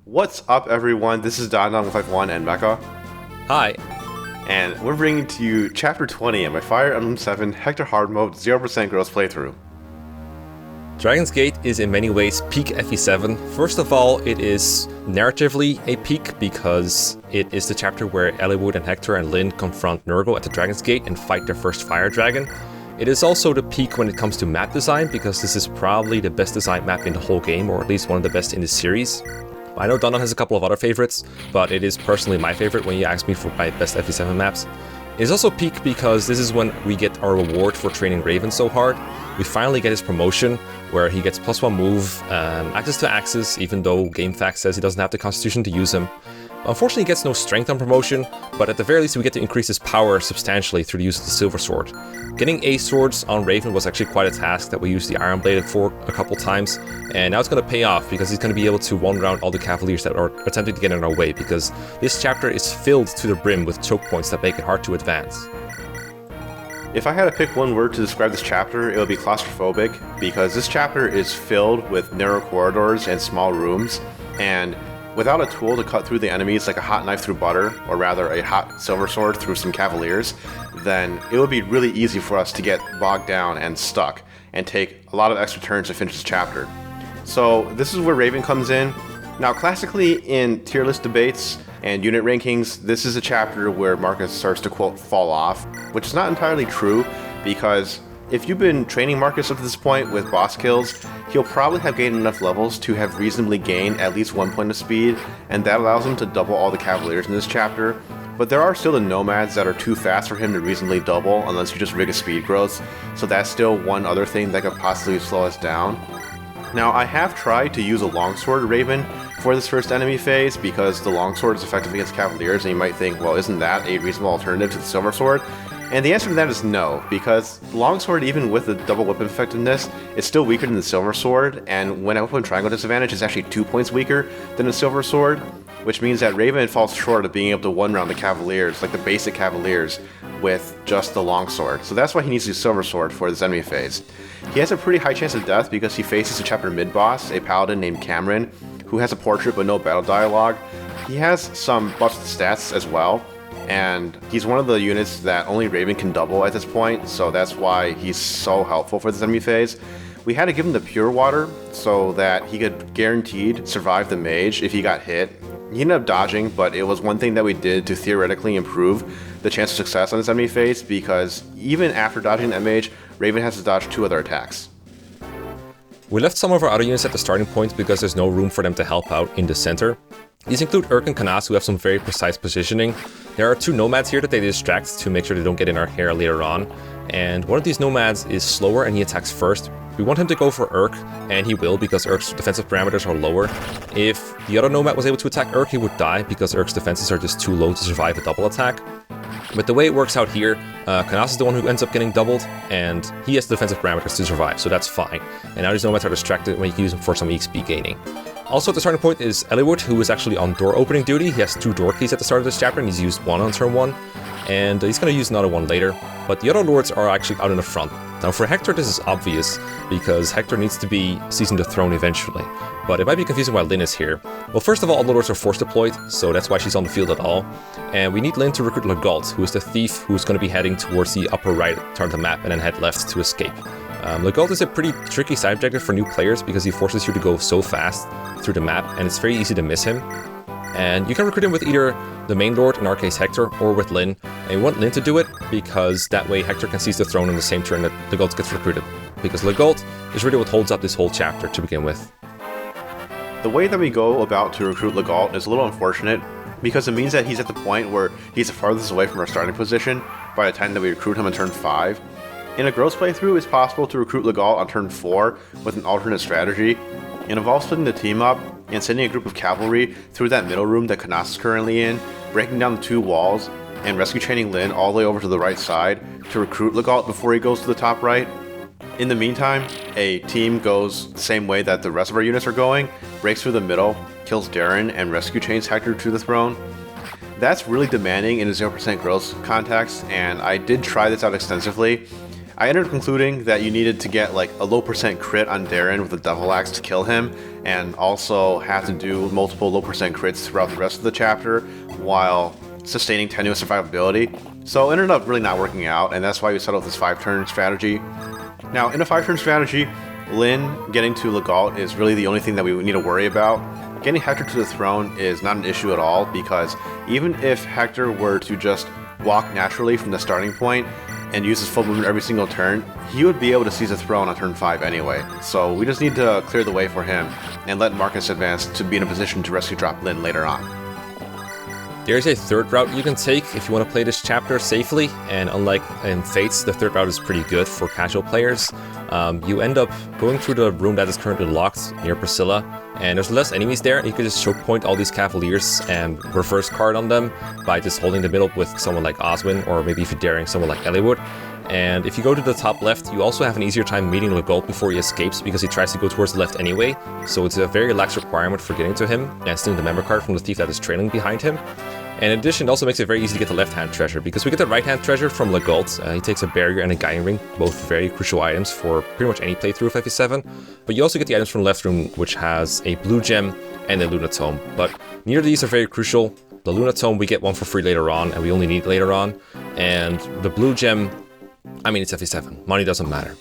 What's up, everyone? This is Don with FE7 and Mekkah, Hi. and we're bringing to you Chapter 20 in my Fire Emblem 7 Hector Hard Mode 0% Gross playthrough. Dragon's Gate is in many ways peak FE7. First of all, it is narratively a peak because it is the chapter where Eliwood and Hector and Lyn confront Nurgle at the Dragon's Gate and fight their first fire dragon. It is also the peak when it comes to map design because this is probably the best designed map in the whole game, or at least one of the best in the series. I know Donna has a couple of other favorites, but it is personally my favorite when you ask me for my best FE7 maps. It is also peak because this is when we get our reward for training Raven so hard. We finally get his promotion, where he gets +1 move, access to axes, even though GameFAQs says he doesn't have the constitution to use them. Unfortunately, he gets no strength on promotion, but at the very least we get to increase his power substantially through the use of the Silver Sword. Getting Ace Swords on Raven was actually quite a task that we used the Iron Bladed for a couple times, and now it's going to pay off because he's going to be able to one-round all the cavaliers that are attempting to get in our way, because this chapter is filled to the brim with choke points that make it hard to advance. If I had to pick one word to describe this chapter, it would be claustrophobic, because this chapter is filled with narrow corridors and small rooms, and without a tool to cut through the enemies like a hot knife through butter, or rather a hot silver sword through some cavaliers, then it would be really easy for us to get bogged down and stuck, and take a lot of extra turns to finish this chapter. So this is where Raven comes in. Now classically in tier list debates and unit rankings, this is a chapter where Marcus starts to, quote, fall off, which is not entirely true, because if you've been training Marcus up to this point with boss kills, he'll probably have gained enough levels to have reasonably gained at least 1 point of speed, and that allows him to double all the cavaliers in this chapter. But there are still the nomads that are too fast for him to reasonably double unless you just rig a speed growth, so that's still one other thing that could possibly slow us down. Now, I have tried to use a longsword Raven for this first enemy phase because the longsword is effective against cavaliers, and you might think, well, isn't that a reasonable alternative to the silver sword? And the answer to that is no, because longsword, even with the double weapon effectiveness, is still weaker than the silver sword, and when I put triangle disadvantage, it's actually 2 points weaker than the silver sword, which means that Raven falls short of being able to one-round the cavaliers, like the basic cavaliers, with just the longsword. So that's why he needs the silver sword for this enemy phase. He has a pretty high chance of death because he faces a chapter mid-boss, a paladin named Cameron, who has a portrait but no battle dialogue. He has some buffed stats as well, and he's one of the units that only Raven can double at this point, so that's why he's so helpful for this enemy phase. We had to give him the Pure Water so that he could guaranteed survive the mage if he got hit. He ended up dodging, but it was one thing that we did to theoretically improve the chance of success on this enemy phase, because even after dodging that mage, Raven has to dodge 2 other attacks. We left some of our other units at the starting point because there's no room for them to help out in the center. These include Urk and Kanas, who have some very precise positioning. There are 2 nomads here that they distract to make sure they don't get in our hair later on. And one of these nomads is slower and he attacks first. We want him to go for Urk, and he will because Urk's defensive parameters are lower. If the other nomad was able to attack Urk, he would die because Urk's defenses are just too low to survive a double attack. But the way it works out here, Kanas is the one who ends up getting doubled, and he has the defensive parameters to survive, so that's fine. And now these nomads are distracted when you can use them for some EXP gaining. Also at the starting point is Eliwood, who is actually on door opening duty. He has 2 door keys at the start of this chapter, and he's used 1 on turn 1. And he's going to use another one later. But the other lords are actually out in the front. Now for Hector this is obvious, because Hector needs to be seizing the throne eventually. But it might be confusing why Lyn is here. Well, first of all the lords are force deployed, so that's why she's on the field at all. And we need Lyn to recruit Legault, who is the thief who's going to be heading towards the upper right turn of the map and then head left to escape. Legault is a pretty tricky side objective for new players because he forces you to go so fast through the map, and it's very easy to miss him. And you can recruit him with either the main lord, in our case Hector, or with Lyn. And you want Lyn to do it because that way Hector can seize the throne on the same turn that Legault gets recruited. Because Legault is really what holds up this whole chapter to begin with. The way that we go about to recruit Legault is a little unfortunate, because it means that he's at the point where he's the farthest away from our starting position by the time that we recruit him on turn 5. In a gross playthrough, it's possible to recruit Legault on turn 4 with an alternate strategy. It involves splitting the team up and sending a group of cavalry through that middle room that Kanas is currently in, breaking down the 2 walls, and rescue chaining Lyn all the way over to the right side to recruit Legault before he goes to the top right. In the meantime, a team goes the same way that the rest of our units are going, breaks through the middle, kills Darren, and rescue chains Hector to the throne. That's really demanding in a 0% growth context, and I did try this out extensively. I ended up concluding that you needed to get like a low percent crit on Darren with the Devil Axe to kill him, and also have to do multiple low percent crits throughout the rest of the chapter while sustaining tenuous survivability. So it ended up really not working out, and that's why we settled with this 5-turn strategy. Now, in a 5-turn strategy, Lyn getting to Legault is really the only thing that we need to worry about. Getting Hector to the throne is not an issue at all, because even if Hector were to just walk naturally from the starting point and use his full movement every single turn, he would be able to seize the throne on turn 5 anyway. So we just need to clear the way for him and let Marcus advance to be in a position to rescue drop Lyn later on. There's a third route you can take if you want to play this chapter safely, and unlike in Fates, the third route is pretty good for casual players. You end up going through the room that is currently locked near Priscilla, and there's less enemies there. You can just choke point all these cavaliers and reverse card on them by just holding the middle with someone like Oswin, or maybe if you're daring someone like Eliwood. And if you go to the top left, you also have an easier time meeting Legault before he escapes, because he tries to go towards the left anyway, so it's a very lax requirement for getting to him and stealing the member card from the thief that is trailing behind him. And in addition, it also makes it very easy to get the left-hand treasure, because we get the right-hand treasure from Legault. He takes a barrier and a guiding ring, both very crucial items for pretty much any playthrough of FE7. But you also get the items from the left room, which has a blue gem and a Luna Tome. But neither of these are very crucial. The Luna Tome, we get one for free later on, and we only need it later on. And the blue gem, I mean, it's FE7. Money doesn't matter.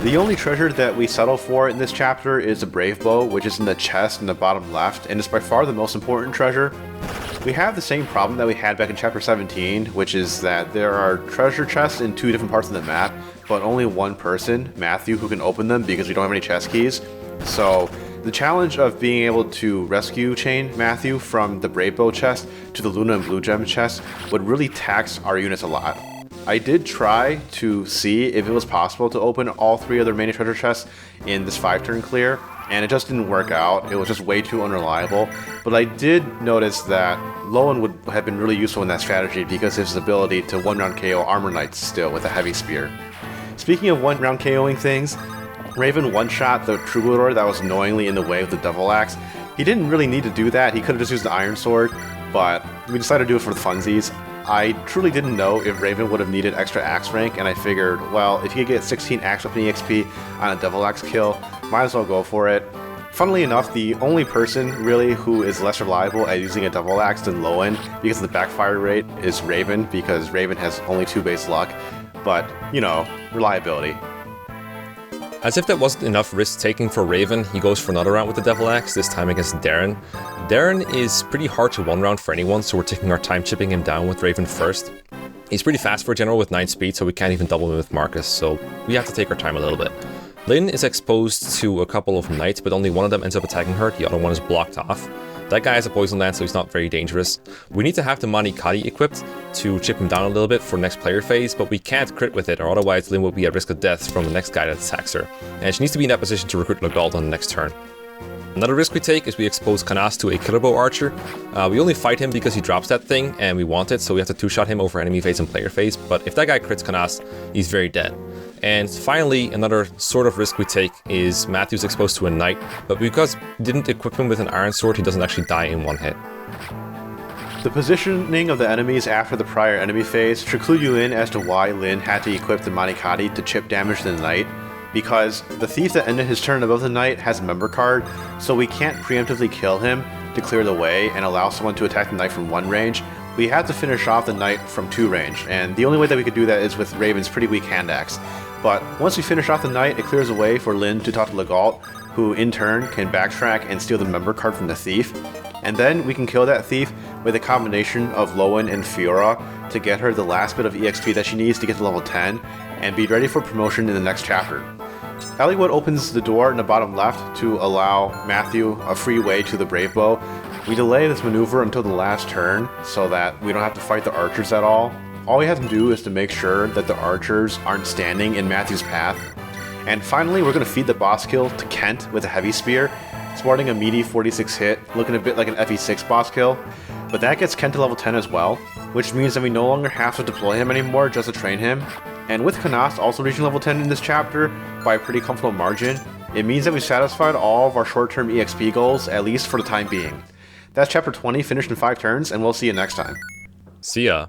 The only treasure that we settle for in this chapter is a Brave Bow, which is in the chest in the bottom left, and it's by far the most important treasure. We have the same problem that we had back in chapter 17, which is that there are treasure chests in 2 different parts of the map, but only one person, Matthew, who can open them because we don't have any chest keys. So the challenge of being able to rescue chain Matthew from the Brave Bow chest to the Luna and Blue Gem chest would really tax our units a lot. I did try to see if it was possible to open all 3 of the remaining treasure chests in this 5-turn clear, and it just didn't work out. It was just way too unreliable. But I did notice that Lowen would have been really useful in that strategy because of his ability to 1-round KO armor knights still with a heavy spear. Speaking of 1-round KOing things, Raven one-shot the troubadour that was annoyingly in the way with the Devil Axe. He didn't really need to do that. He could have just used the Iron Sword, but we decided to do it for the funsies. I truly didn't know if Raven would have needed extra axe rank, and I figured, well, if he could get 16 axe weapon EXP on a Devil Axe kill, might as well go for it. Funnily enough, the only person really who is less reliable at using a Devil Axe than Lowen because of the backfire rate is Raven, because Raven has only 2 base luck, but, you know, reliability. As if that wasn't enough risk-taking for Raven, he goes for another round with the Devil Axe, this time against Darren. Darren is pretty hard to 1-round for anyone, so we're taking our time chipping him down with Raven first. He's pretty fast for a general with 9 speed, so we can't even double him with Marcus, so we have to take our time a little bit. Lyn is exposed to a couple of knights, but only one of them ends up attacking her, the other one is blocked off. That guy has a poison lance, so he's not very dangerous. We need to have the Manikhadi equipped to chip him down a little bit for next player phase, but we can't crit with it, or otherwise Lyn will be at risk of death from the next guy that attacks her. And she needs to be in that position to recruit Legault on the next turn. Another risk we take is we expose Canas to a Killer Bow Archer. We only fight him because he drops that thing, and we want it, so we have to 2-shot him over enemy phase and player phase, but if that guy crits Canas, he's very dead. And finally, another sort of risk we take is Matthew's exposed to a knight, but because we didn't equip him with an iron sword, he doesn't actually die in 1 hit. The positioning of the enemies after the prior enemy phase should clue you in as to why Lyn had to equip the Manikhadi to chip damage to the knight, because the thief that ended his turn above the knight has a member card, so we can't preemptively kill him to clear the way and allow someone to attack the knight from 1 range. We have to finish off the knight from 2 range, and the only way that we could do that is with Raven's pretty weak hand axe. But once we finish off the knight, it clears a way for Lyn to talk to Legault, who in turn can backtrack and steal the member card from the thief. And then we can kill that thief with a combination of Lowen and Fiora to get her the last bit of EXP that she needs to get to level 10, and be ready for promotion in the next chapter. Eliwood opens the door in the bottom left to allow Matthew a free way to the Brave Bow. We delay this maneuver until the last turn so that we don't have to fight the archers at all. All we have to do is to make sure that the archers aren't standing in Matthew's path. And finally, we're going to feed the boss kill to Kent with a heavy spear, sporting a meaty 46 hit, looking a bit like an FE6 boss kill. But that gets Kent to level 10 as well, which means that we no longer have to deploy him anymore just to train him. And with Canas also reaching level 10 in this chapter by a pretty comfortable margin, it means that we've satisfied all of our short-term EXP goals, at least for the time being. That's chapter 20 finished in 5 turns, and we'll see you next time. See ya.